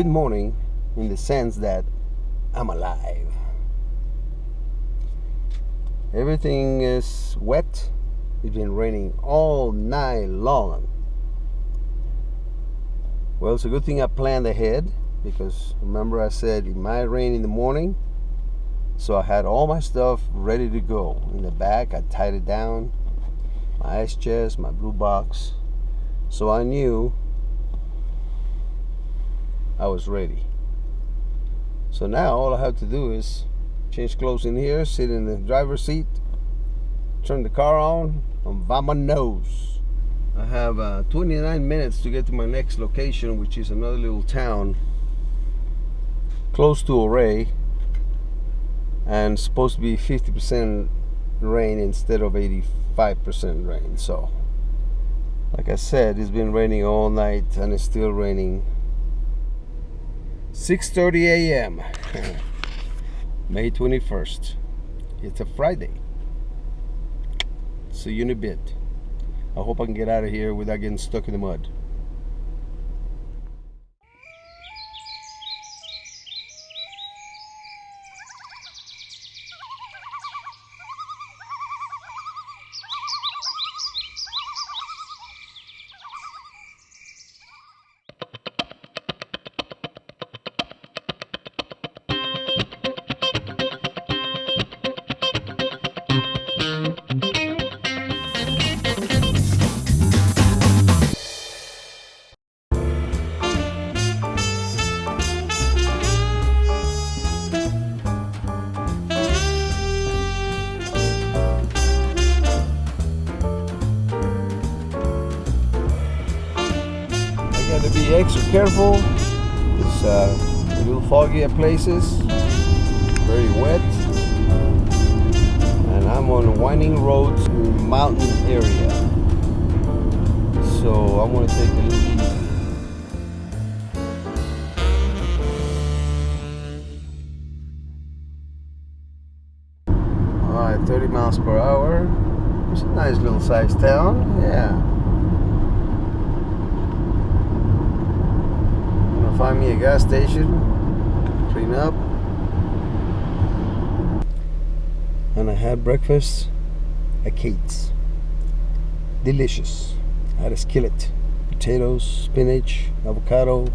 good morning in the sense that I'm alive. Everything is wet. It's been raining all night long. Well, it's a good thing I planned ahead, because remember I said it might rain in the morning. So I had all my stuff ready to go. In the back, I tied it down. My ice chest, my blue box. So I knew I was ready. So now all I have to do is change clothes in here, sit in the driver's seat, turn the car on, and vamonos. I have 29 minutes to get to my next location, which is another little town close to Ouray, and supposed to be 50% rain instead of 85% rain. So like I said, it's been raining all night and it's still raining. 6:30 a.m. May 21st. It's a Friday. See you in a bit. I hope I can get out of here without getting stuck in the mud. Got to be extra careful. It's a little foggy at places, very wet, and I'm on winding roads in a mountain area, so I'm going to take it a little easy. Alright, 30 miles per hour. It's a nice little sized town, yeah. Find me a gas station, clean up, and I had breakfast at Kate's. Delicious. I had a skillet, potatoes, spinach, avocado,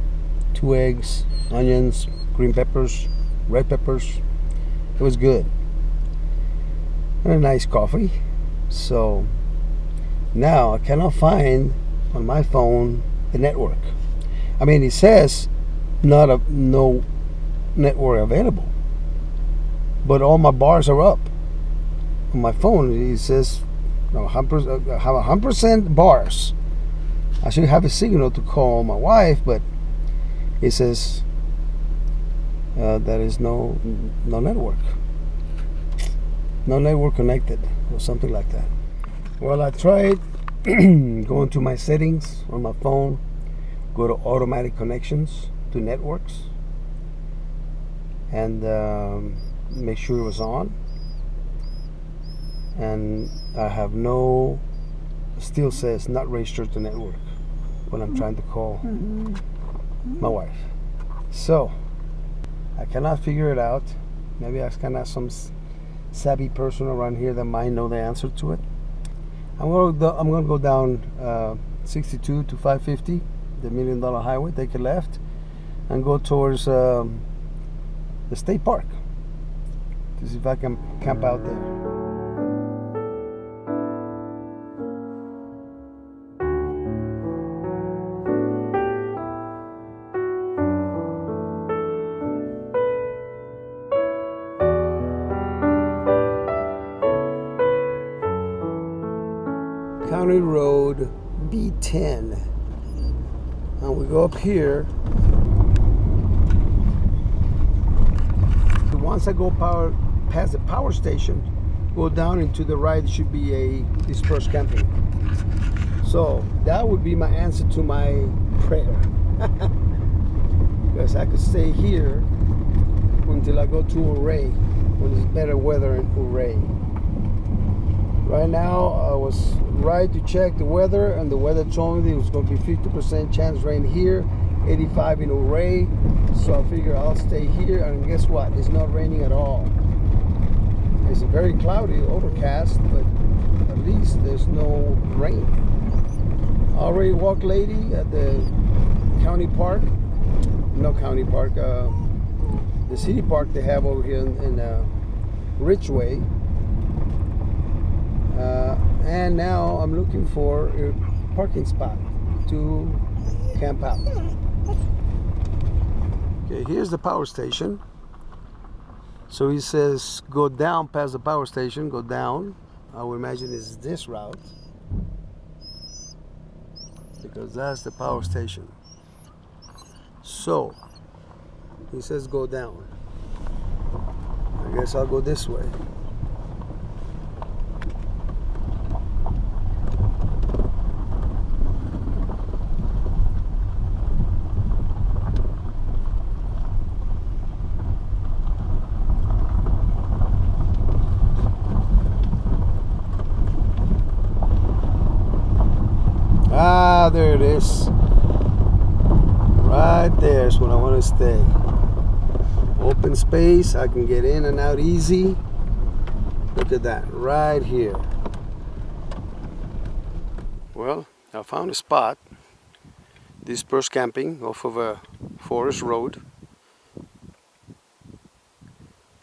2 eggs, onions, green peppers, red peppers. It was good. And a nice coffee. So now I cannot find on my phone the network. I mean, it says no network available, but all my bars are up. On my phone, it says 100% bars. I should have a signal to call my wife, but it says there is no network. No network connected, or something like that. Well, I tried going to my settings on my phone, go to automatic connections to networks, and make sure it was on. And I have still says not registered to network when I'm trying to call my wife. So I cannot figure it out. Maybe I can ask some savvy person around here that might know the answer to it. I'm gonna go down 62 to 550, the $1 Million Highway, take a left, and go towards the state park to see if I can camp out there. County Road B10, and we go up here. Once I go past the power station, go down into the right, it should be a dispersed camping. So that would be my answer to my prayer. Because I could stay here until I go to Ouray, when it's better weather in Ouray. Right now, I was right to check the weather, and the weather told me there was going to be 50% chance rain here, 85 in Ouray, So I figure I'll stay here, and guess what? It's not raining at all. It's very cloudy, overcast, but at least there's no rain. I already walked lady at the county park. No county park, the city park they have over here in Ridgway. And now I'm looking for a parking spot to camp out. Okay, here's the power station. So he says go down past the power station, go down. I would imagine it's this route, because that's the power station. So he says go down. I guess I'll go this way. Ah, there it is. Right there's where I want to stay. Open space, I can get in and out easy. Look at that, right here. Well, I found a spot. Dispersed camping off of a forest road.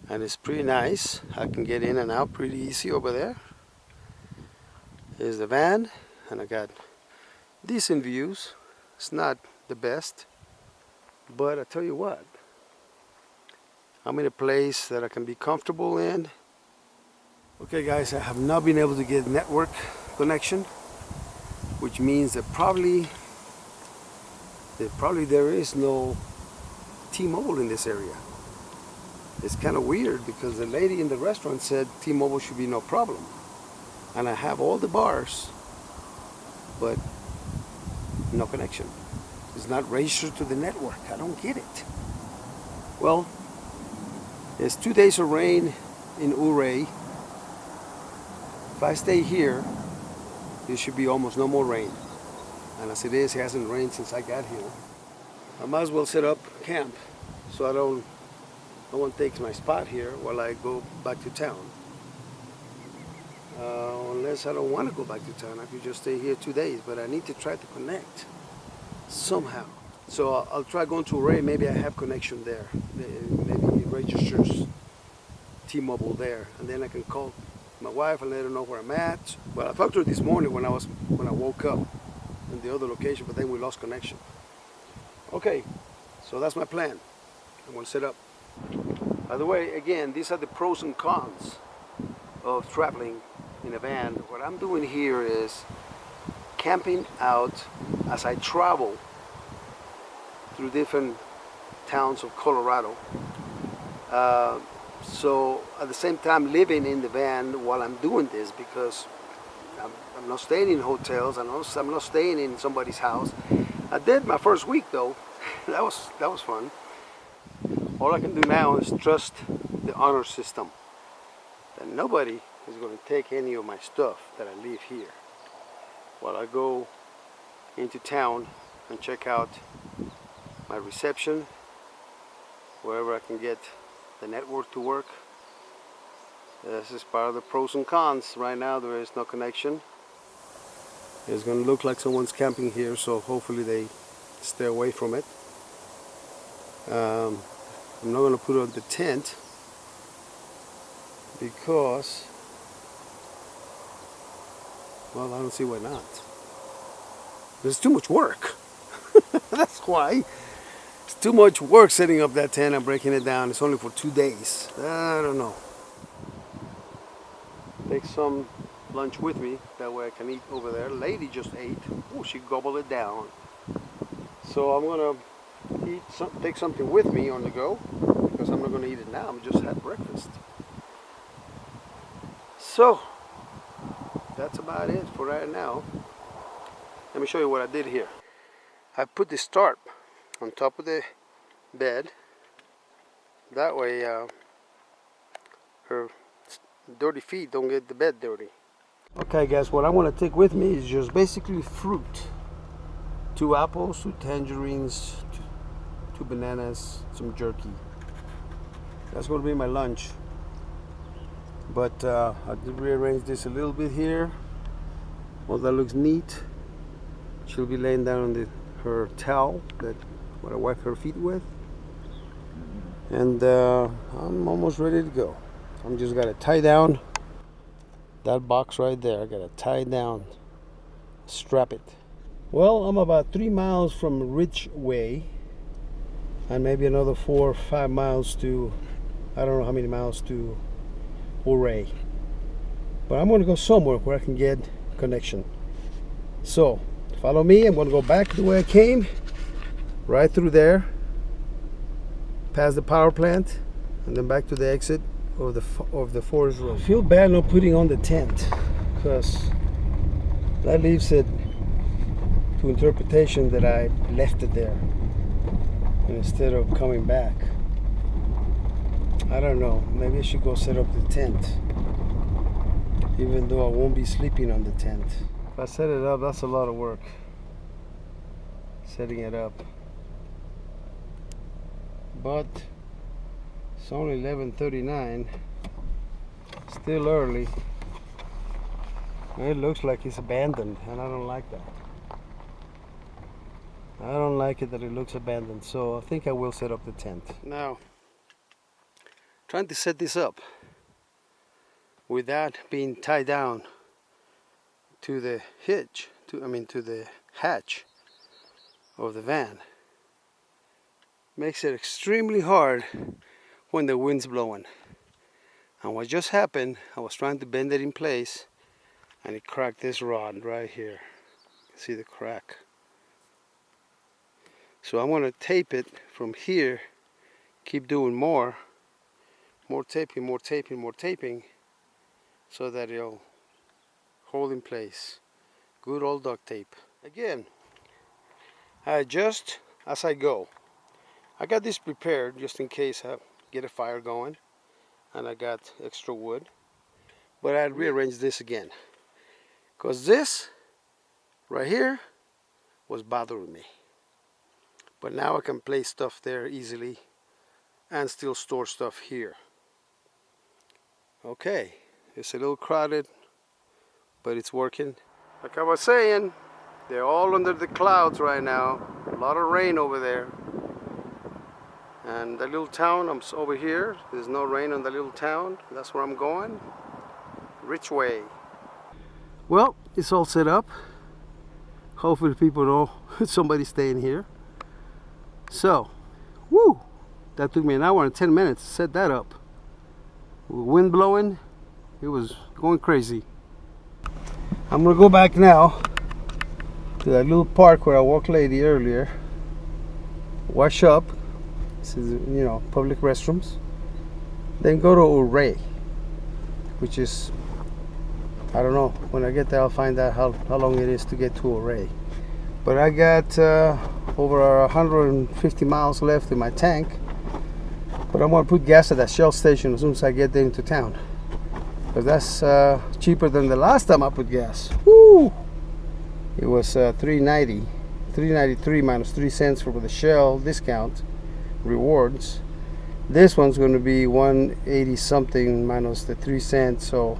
And it's pretty nice. I can get in and out pretty easy over there. Here's the van, and I got decent views. It's not the best, but I tell you what, I'm in a place that I can be comfortable in. Okay guys, I have not been able to get network connection, which means that probably there is no T-Mobile in this area. It's kind of weird because the lady in the restaurant said T-Mobile should be no problem, and I have all the bars, but no connection. It's not registered to the network. I don't get it. Well, there's 2 days of rain in Ouray. If I stay here, there should be almost no more rain. And as it is, it hasn't rained since I got here. I might as well set up camp so no one takes my spot here while I go back to town. Unless I don't want to go back to town, I could just stay here 2 days, but I need to try to connect somehow. So I'll try going to Ouray. Maybe I have connection there. Maybe it registers T-Mobile there, and then I can call my wife and let her know where I'm at. Well, I talked to her this morning when I woke up in the other location, but then we lost connection. Okay, so that's my plan. I'm going to set up. By the way, again, these are the pros and cons of traveling in a van. What I'm doing here is camping out as I travel through different towns of Colorado. So at the same time living in the van while I'm doing this, because I'm not staying in hotels, I'm not staying in somebody's house. I did my first week though. that was fun. All I can do now is trust the honor system, that nobody is going to take any of my stuff that I leave here while I go into town and check out my reception, wherever I can get the network to work. This is part of the pros and cons. Right now there is no connection. It's going to look like someone's camping here, so hopefully they stay away from it. I'm not going to put up the tent because, well, I don't see why not. There's too much work. That's why. It's too much work setting up that tent and breaking it down. It's only for 2 days. I don't know. Take some lunch with me, that way I can eat over there. Lady just ate. Oh, she gobbled it down. So I'm gonna take something with me on the go, because I'm not gonna eat it now. I'm just had breakfast. So that's about it for right now. Let me show you what I did here. I put this tarp on top of the bed. That way her dirty feet don't get the bed dirty. Okay guys, what I want to take with me is just basically fruit. 2 apples, 2 tangerines, 2 bananas, some jerky. That's going to be my lunch. But I did rearrange this a little bit here. Well, that looks neat. She'll be laying down on her towel that what I wipe her feet with. And I'm almost ready to go. I'm just got to tie down that box right there. I got to tie it down, strap it. Well, I'm about 3 miles from Ridgway, and maybe another 4 or 5 miles to, I don't know how many miles to Ouray. But I'm going to go somewhere where I can get connection. So follow me. I'm going to go back the way I came, right through there, past the power plant, and then back to the exit of the forest road. I feel bad not putting on the tent, because that leaves it to interpretation that I left it there instead of coming back. I don't know, maybe I should go set up the tent, even though I won't be sleeping on the tent. If I set it up, that's a lot of work, setting it up. But it's only 11:39, still early. It looks like it's abandoned, and I don't like that. I don't like it that it looks abandoned, so I think I will set up the tent. Now, trying to set this up without being tied down to the hitch, to the hatch of the van, makes it extremely hard when the wind's blowing. And what just happened, I was trying to bend it in place, and it cracked this rod right here. See the crack? So I'm going to tape it from here, keep doing more taping, so that it'll hold in place. Good old duct tape. Again, I adjust as I go. I got this prepared just in case I get a fire going, and I got extra wood. But I'd rearrange this again, because this right here was bothering me. But now I can place stuff there easily and still store stuff here. Okay, it's a little crowded, but it's working. Like I was saying, they're all under the clouds right now. A lot of rain over there. And the little town, I'm over here. There's no rain on the little town. That's where I'm going. Ridgway. Well, it's all set up. Hopefully people know somebody's staying here. So, woo! That took me an hour and 10 minutes to set that up. Wind blowing, it was going crazy. I'm gonna go back now to that little park where I walked lady earlier, wash up, this is, public restrooms, then go to Ouray, which is, I don't know, when I get there I'll find out how long it is to get to Ouray. But I got over 150 miles left in my tank. But I'm going to put gas at that Shell station as soon as I get there into town, because that's cheaper than the last time I put gas. Woo! It was $3.93 minus 3 cents for the Shell discount rewards. This one's going to be $1.80 something minus the 3 cents, so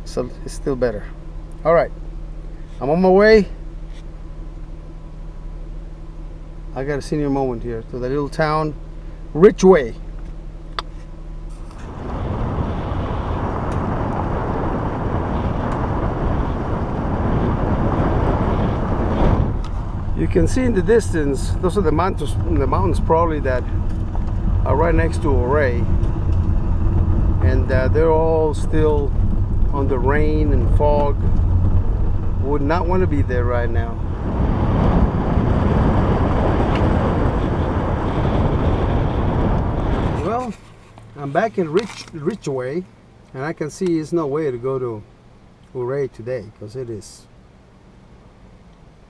it's still better. All right, I'm on my way. I got a senior moment here to the little town Ridgway. You can see in the distance, those are the mountains probably that are right next to Ouray, and they're all still under rain and fog. Would not want to be there right now. Well, I'm back in Ridgway, and I can see there's no way to go to Ouray today, because it is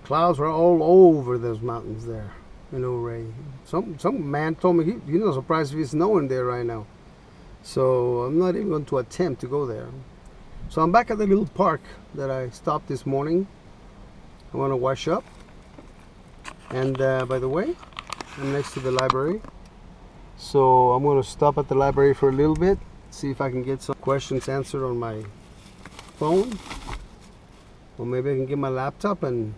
clouds are all over those mountains there in Ouray. Some man told me he's not surprised if it's snowing there right now. So I'm not even going to attempt to go there. So I'm back at the little park that I stopped this morning. I want to wash up. And by the way, I'm next to the library. So I'm going to stop at the library for a little bit, see if I can get some questions answered on my phone. Or maybe I can get my laptop and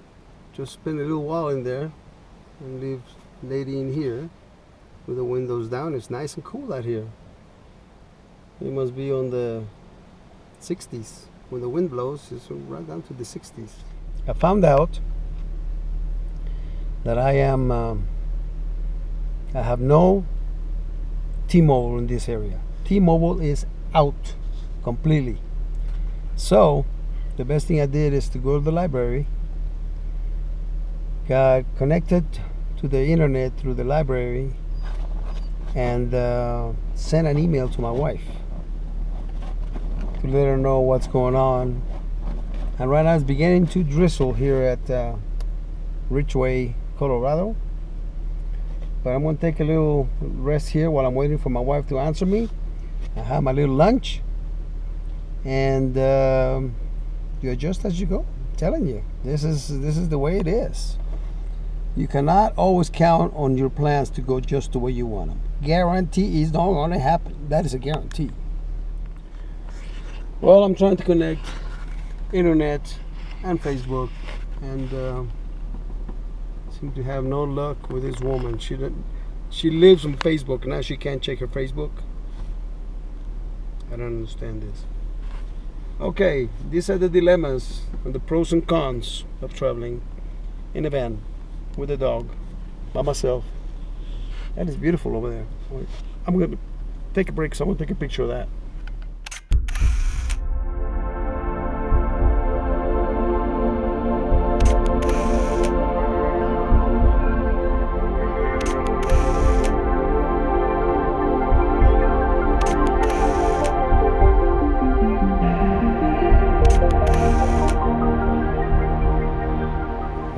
just spend a little while in there and leave lady in here with the windows down. It's nice and cool out here. It must be on the 60s. When the wind blows, it's right down to the 60s. I found out that I have no T-Mobile in this area. T-Mobile is out completely. So the best thing I did is to go to the library, got connected to the internet through the library, and sent an email to my wife to let her know what's going on. And right now it's beginning to drizzle here at Ridgway, Colorado. But I'm going to take a little rest here while I'm waiting for my wife to answer me. I have my little lunch. And you adjust as you go. I'm telling you, this is the way it is. You cannot always count on your plans to go just the way you want them. Guarantee is not going to happen. That is a guarantee. Well, I'm trying to connect internet and Facebook, and seem to have no luck with this woman. She lives on Facebook, and now she can't check her Facebook. I don't understand this. Okay, these are the dilemmas and the pros and cons of traveling in a van with a dog by myself. That is beautiful over there. I'm going to take a break, so I'm going to take a picture of that.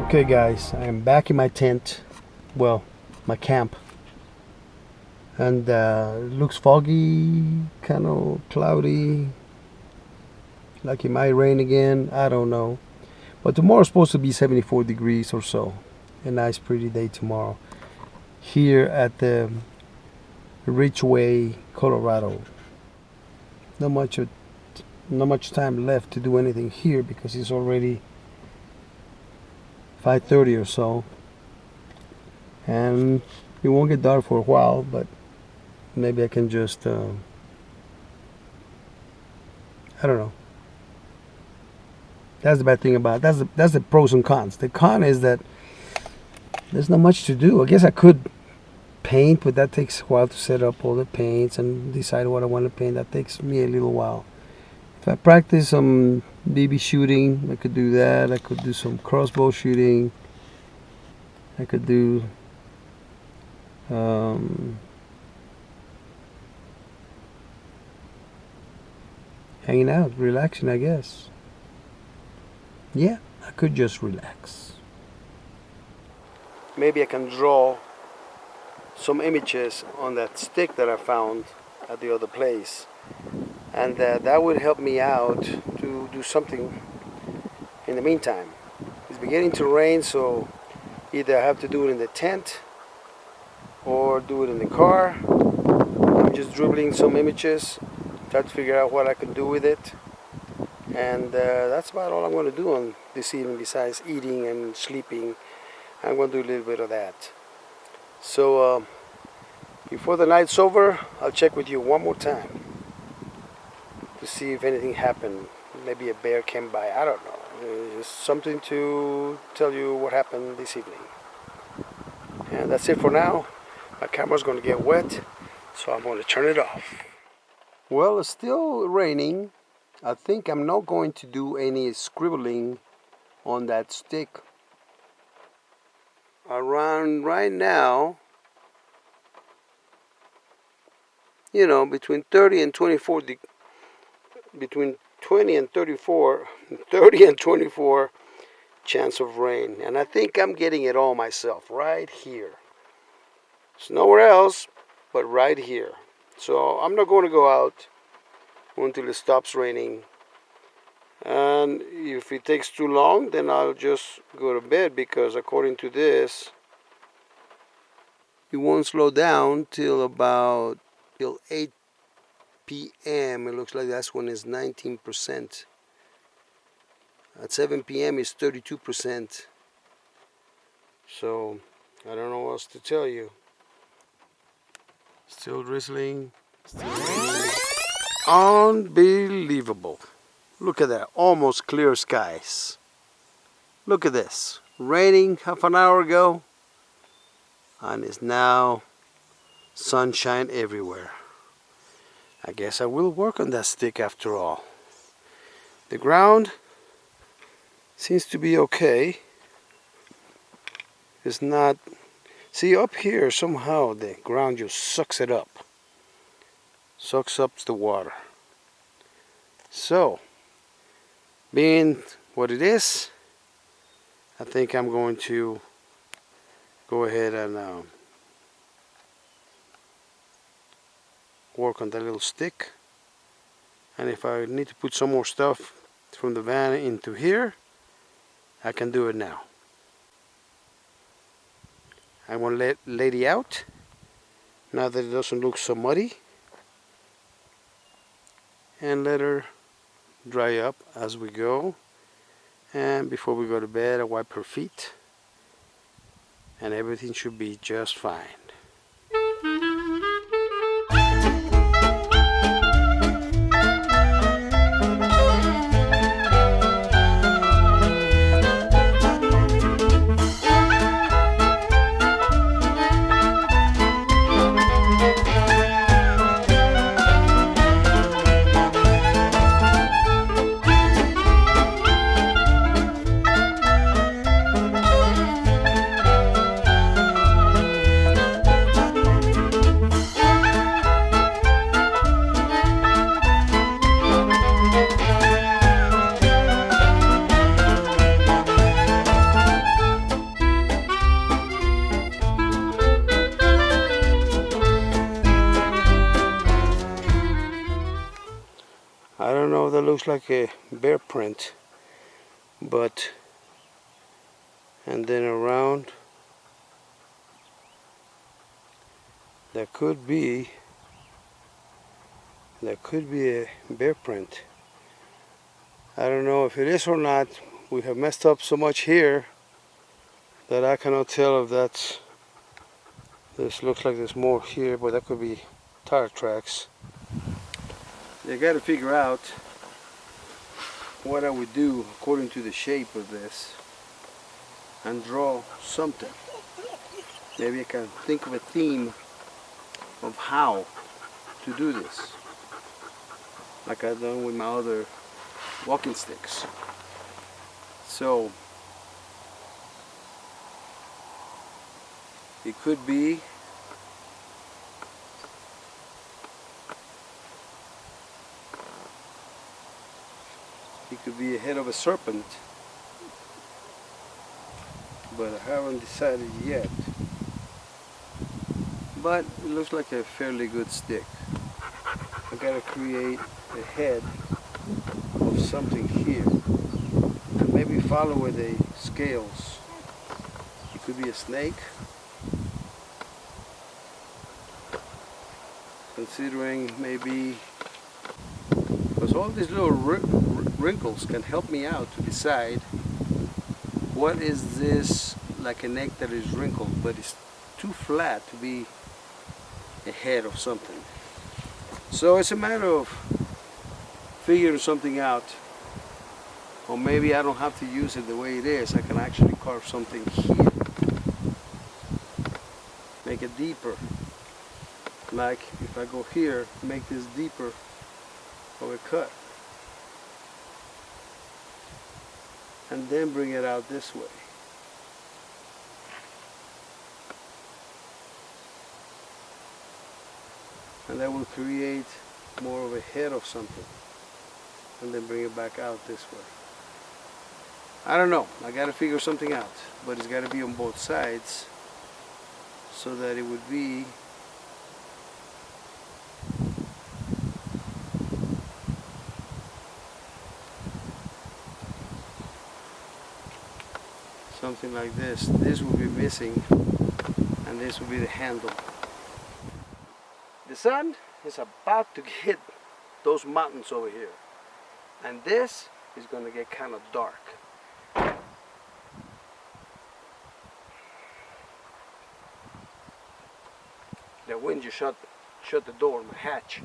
Okay guys, I am back in my tent, well, my camp, and it looks foggy, kind of cloudy, like it might rain again, I don't know. But tomorrow's supposed to be 74 degrees or so. A nice pretty day tomorrow here at the Ridgway, Colorado. Not much time left to do anything here because it's already 5:30 or so, and it won't get dark for a while, but maybe I can just I don't know. That's the bad thing about it. That's the pros and cons. The con is that there's not much to do. I guess I could paint, but that takes a while to set up all the paints and decide what I want to paint. That takes me a little while. If I practice some BB shooting, I could do that. I could do some crossbow shooting. I could do hanging out, relaxing, I guess. Yeah, I could just relax. Maybe I can draw some images on that stick that I found at the other place. And that would help me out to do something in the meantime. It's beginning to rain, so either I have to do it in the tent or do it in the car. I'm just dribbling some images, try to figure out what I can do with it. And that's about all I'm going to do on this evening besides eating and sleeping. I'm going to do a little bit of that. So before the night's over, I'll check with you one more time to see if anything happened. Maybe a bear came by, I don't know. It's something to tell you what happened this evening. And that's it for now. My camera's going to get wet, so I'm going to turn it off. Well, it's still raining. I think I'm not going to do any scribbling on that stick. Around right now, you know, between 30 and 24 between 20 and 34, 30 and 24 chance of rain. And I think I'm getting it all myself right here. It's nowhere else but right here. So I'm not going to go out until it stops raining. And if it takes too long, then I'll just go to bed, because according to this, it won't slow down till 8 p.m. It looks like that's when it's 19%. At 7 p.m. it's 32%. So I don't know what else to tell you. Still drizzling. Still raining. Unbelievable. Look at that. Almost clear skies. Look at this. Raining half an hour ago, and it's now sunshine everywhere. I guess I will work on that stick after all. The ground seems to be okay. It's not... See, up here somehow the ground just sucks it up. Sucks up the water. So, being what it is, I think I'm going to go ahead and work on that little stick. And if I need to put some more stuff from the van into here, I can do it now. I want to let Lady out now that it doesn't look so muddy, and let her dry up as we go. And before we go to bed, I wipe her feet, and everything should be just fine. I don't know if that looks like a bear print, but, and then around, there could be a bear print. I don't know if it is or not. We have messed up so much here that I cannot tell if that's... This looks like there's more here, but that could be tire tracks. You got to figure out what I would do according to the shape of this and draw something. Maybe I can think of a theme of how to do this, like I've done with my other walking sticks. So it could be a head of a serpent, but I haven't decided yet. But it looks like a fairly good stick. I gotta create a head of something here, and maybe follow with the scales. It could be a snake, considering maybe, because all these little wrinkles can help me out to decide what is this, like a neck that is wrinkled but it's too flat to be a head of something. So it's a matter of figuring something out, or maybe I don't have to use it the way it is. I can actually carve something here, make it deeper. Like if I go here, make this deeper of a cut, and then bring it out this way. And that will create more of a head of something, and then bring it back out this way. I don't know, I gotta figure something out, but it's gotta be on both sides so that it would be something like this. This will be missing, and and this will be the handle. The sun is about to hit those mountains over here, and this is going to get kind of dark. The wind just shut the door, my hatch.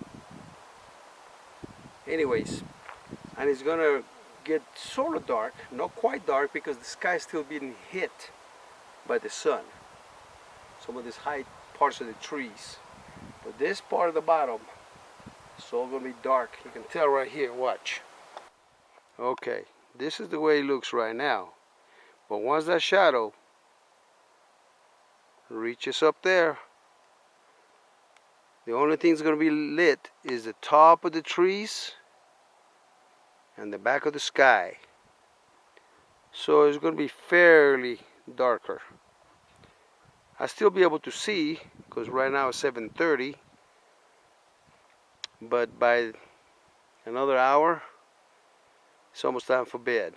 Anyways, and it's gonna get sort of dark, not quite dark, because the sky is still being hit by the sun. Some of these high parts of the trees, but this part of the bottom is all gonna be dark. You can tell right here. Watch. Okay, this is the way it looks right now, but once that shadow reaches up there, the only thing that's going to be lit is the top of the trees and the back of the sky. So it's going to be fairly darker. I'll still be able to see, because right now it's 7:30, but by another hour it's almost time for bed.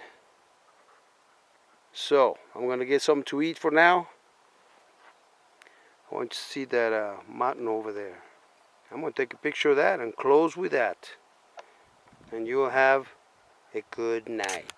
So I'm going to get something to eat for now. I want you to see that mountain over there. I'm going to take a picture of that and close with that. And you'll have a good night.